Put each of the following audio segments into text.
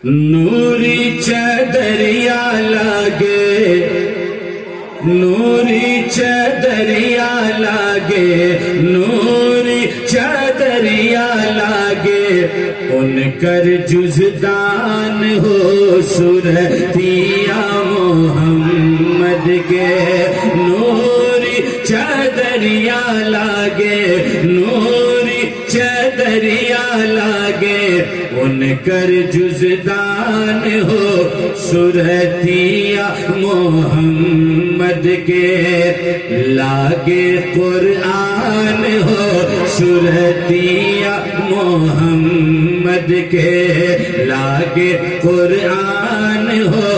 نوری چادریا لاگے، نوری چادریا لاگے، نوری چادریا لاگے، ان کر جزدان ہو صورتیا محمد کے، نوری چادریا لاگے، نوری چادریا لاگے، ان کر جزدان ہو صورتیا محمد کے، لاگے قرآن ہو صورتیا محمد کے، لاگے قرآن ہو۔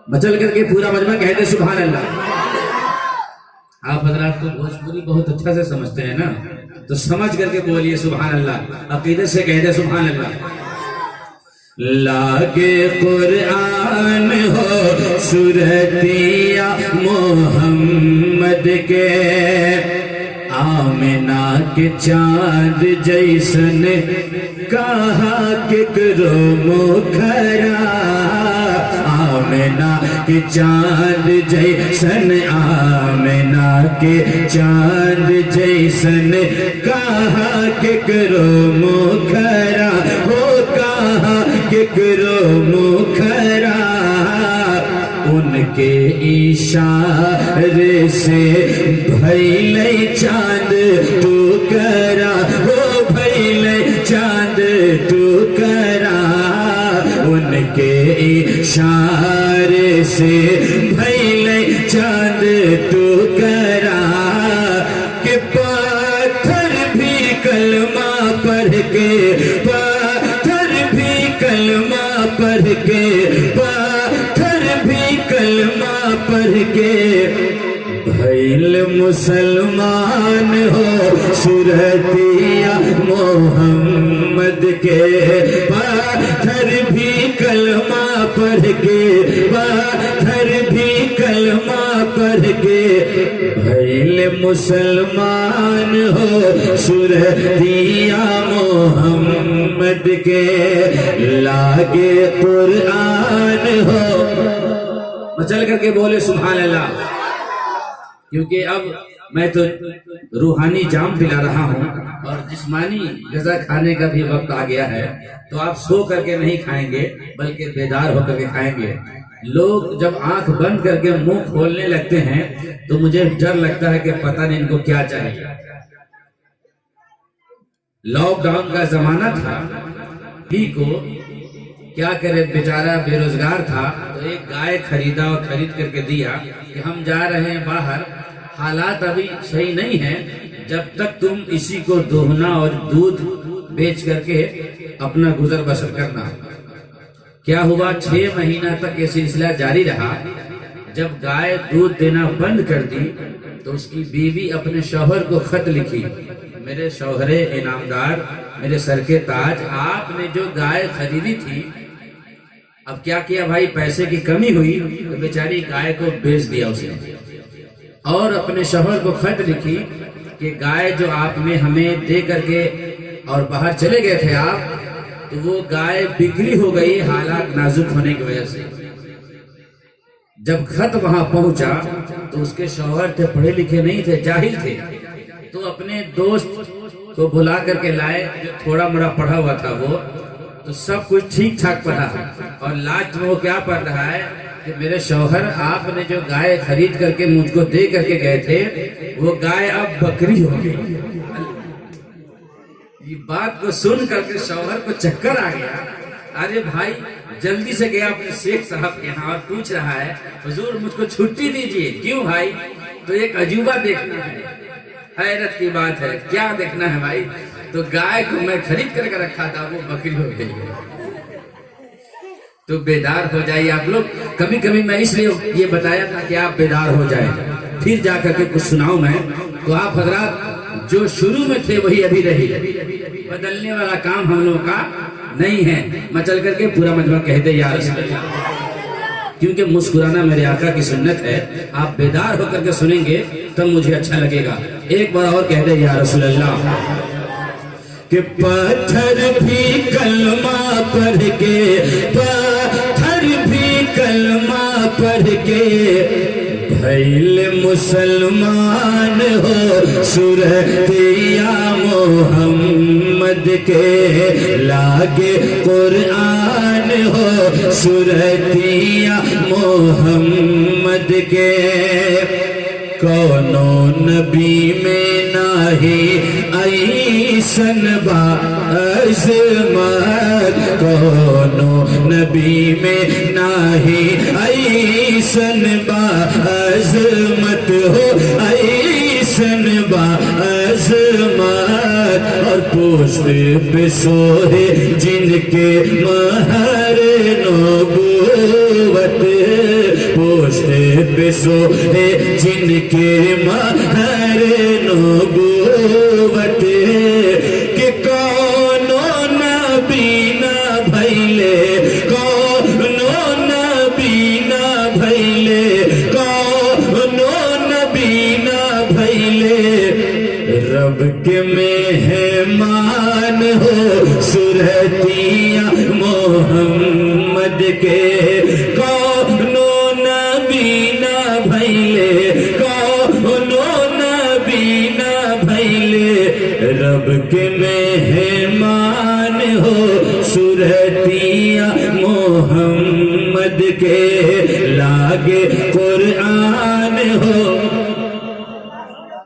مچل کر کے پورا مجمع کہتے سبحان اللہ۔ آپ حضرات کو بھوجپوری بہت اچھا سے سمجھتے ہیں نا، تو سمجھ کر کے بولیے سبحان اللہ، عقیدت سے کہتے سبحان اللہ۔ لاگے قرآن ہو صورتیا محمد کے، آمنہ کے چاند جیسن کہا ککرو مکھرا، آمنہ کے چاند جیسن، آمنہ کے چاند جیسن کہا ککرو مکھرا، ہو کہا ککرو مکھرا، ان کے اشارے سے بھیلے چاند ٹکرا، ہو بھیلے چاند ٹکرا، ان کے اشارے سے بھیلے چاند ٹکرا، کہ پاتھر بھی کلمہ پڑھ کے، پاتھر بھی کلمہ پڑھ کے، پاتھر بھی کلمہ پڑھ کے، بھیل مسلمان ہو صورتیا محمد کے، پاتھر بھی کلمہ پڑھ کے، پاتھر بھی کلمہ پڑھ کے، بھیل مسلمان ہو صورتیا محمد کے، لاگے قرآن ہو۔ مچل کر کے بولے سبحان اللہ۔ کیونکہ اب میں تو روحانی جام پلا رہا ہوں اور جسمانی غذا کھانے کا بھی وقت آ گیا ہے، تو آپ سو کر کے نہیں کھائیں گے بلکہ بیدار ہو کر کے کھائیں گے۔ لوگ جب آنکھ بند کر کے منہ کھولنے لگتے ہیں تو مجھے ڈر لگتا ہے کہ پتہ نہیں ان کو کیا چاہیے۔ لاک ڈاؤن کا زمانہ تھا، ہی کو کیا کرے بیچارہ بے روزگار تھا، تو ایک گائے خریدا اور خرید کر کے دیا کہ ہم جا رہے ہیں باہر، حالات ابھی صحیح نہیں ہیں، جب تک تم اسی کو دوہنا اور دودھ بیچ کر کے اپنا گزر بسر کرنا۔ کیا ہوا، 6 مہینہ تک یہ سلسلہ جاری رہا۔ جب گائے دودھ دینا بند کر دی تو اس کی بیوی اپنے شوہر کو خط لکھی، میرے شوہر انعامدار، میرے سر کے تاج، آپ نے جو گائے خریدی تھی، اب کیا کیا بھائی، پیسے کی کمی ہوئی تو بیچاری گائے کو بیچ دیا اسے، اور اپنے شوہر کو خط لکھی کہ گائے جو آپ نے ہمیں دے کر کے اور باہر چلے گئے تھے آپ، تو وہ گائے بکری ہو گئی حالات نازک ہونے کی وجہ سے۔ جب خط وہاں پہنچا تو اس کے شوہر تھے، پڑھے لکھے نہیں تھے، جاہل تھے، تو اپنے دوست کو بلا کر کے لائے جو تھوڑا موڑا پڑھا ہوا تھا، وہ تو سب کچھ ٹھیک ٹھاک پڑھا، اور لاسٹ میں وہ کیا پڑھ رہا ہے کہ میرے شوہر آپ نے جو گائے خرید کر کے مجھ کو دے کر کے گئے تھے، وہ گائے اب بکری ہو گئی۔ یہ بات کو سن کر کے شوہر کو چکر آ گیا، ارے بھائی جلدی سے گیا اپنے شیخ صاحب کے یہاں اور پوچھ رہا ہے حضور مجھ کو چھٹی دیجئے۔ کیوں بھائی؟ تو ایک عجوبہ دیکھنا ہے۔ حیرت کی بات ہے، کیا دیکھنا ہے بھائی؟ تو گائے کو میں خرید کر کے رکھا تھا، وہ بکری ہو گئی۔ تو بیدار ہو جائیے آپ لوگ۔ کبھی کبھی میں اس لیے یہ بتایا تھا کہ آپ بیدار ہو جائیں، پھر جا کر کے کچھ سناؤں میں، تو آپ حضرات جو شروع میں تھے وہی ابھی رہی، بدلنے والا کام ہم لوگوں کا نہیں ہے۔ مچل کر کے پورا مجمع کہہ دے یا رسول اللہ، کیونکہ مسکرانا میرے آقا کی سنت ہے۔ آپ بیدار ہو کر کے سنیں گے تب مجھے اچھا لگے گا۔ ایک بار اور کہہ دے یا رسول اللہ۔ کہ پتھر بھی کلمہ پڑھ کے، پتھر بھی کلمہ پڑھ کے بھیل مسلمان ہو، صورت یا محمد کے لاگے قرآن ہو، صورت یا محمد کے کونو نبی میں نہیں ایسن باعظمت، کونو نبی میں نہیں ایسن باعظمت ہو، ایسن باعظمت اور پوست پہ سوئے جن کے مہر نبوت، پوست پہ سوئے جن کے مہر نبوت کہ کونو نبی نہ بھیلے، کونو نبی نہ بھیلے، کونو نبی نہ بھیلے رب کے مہمان ہو، صورت یا محمد کے کونو نبی نہ بھیلے، کونو نبی نہ بھیلے رب کے مہمان ہو، صورت یا محمد کے لاگے قرآن ہو۔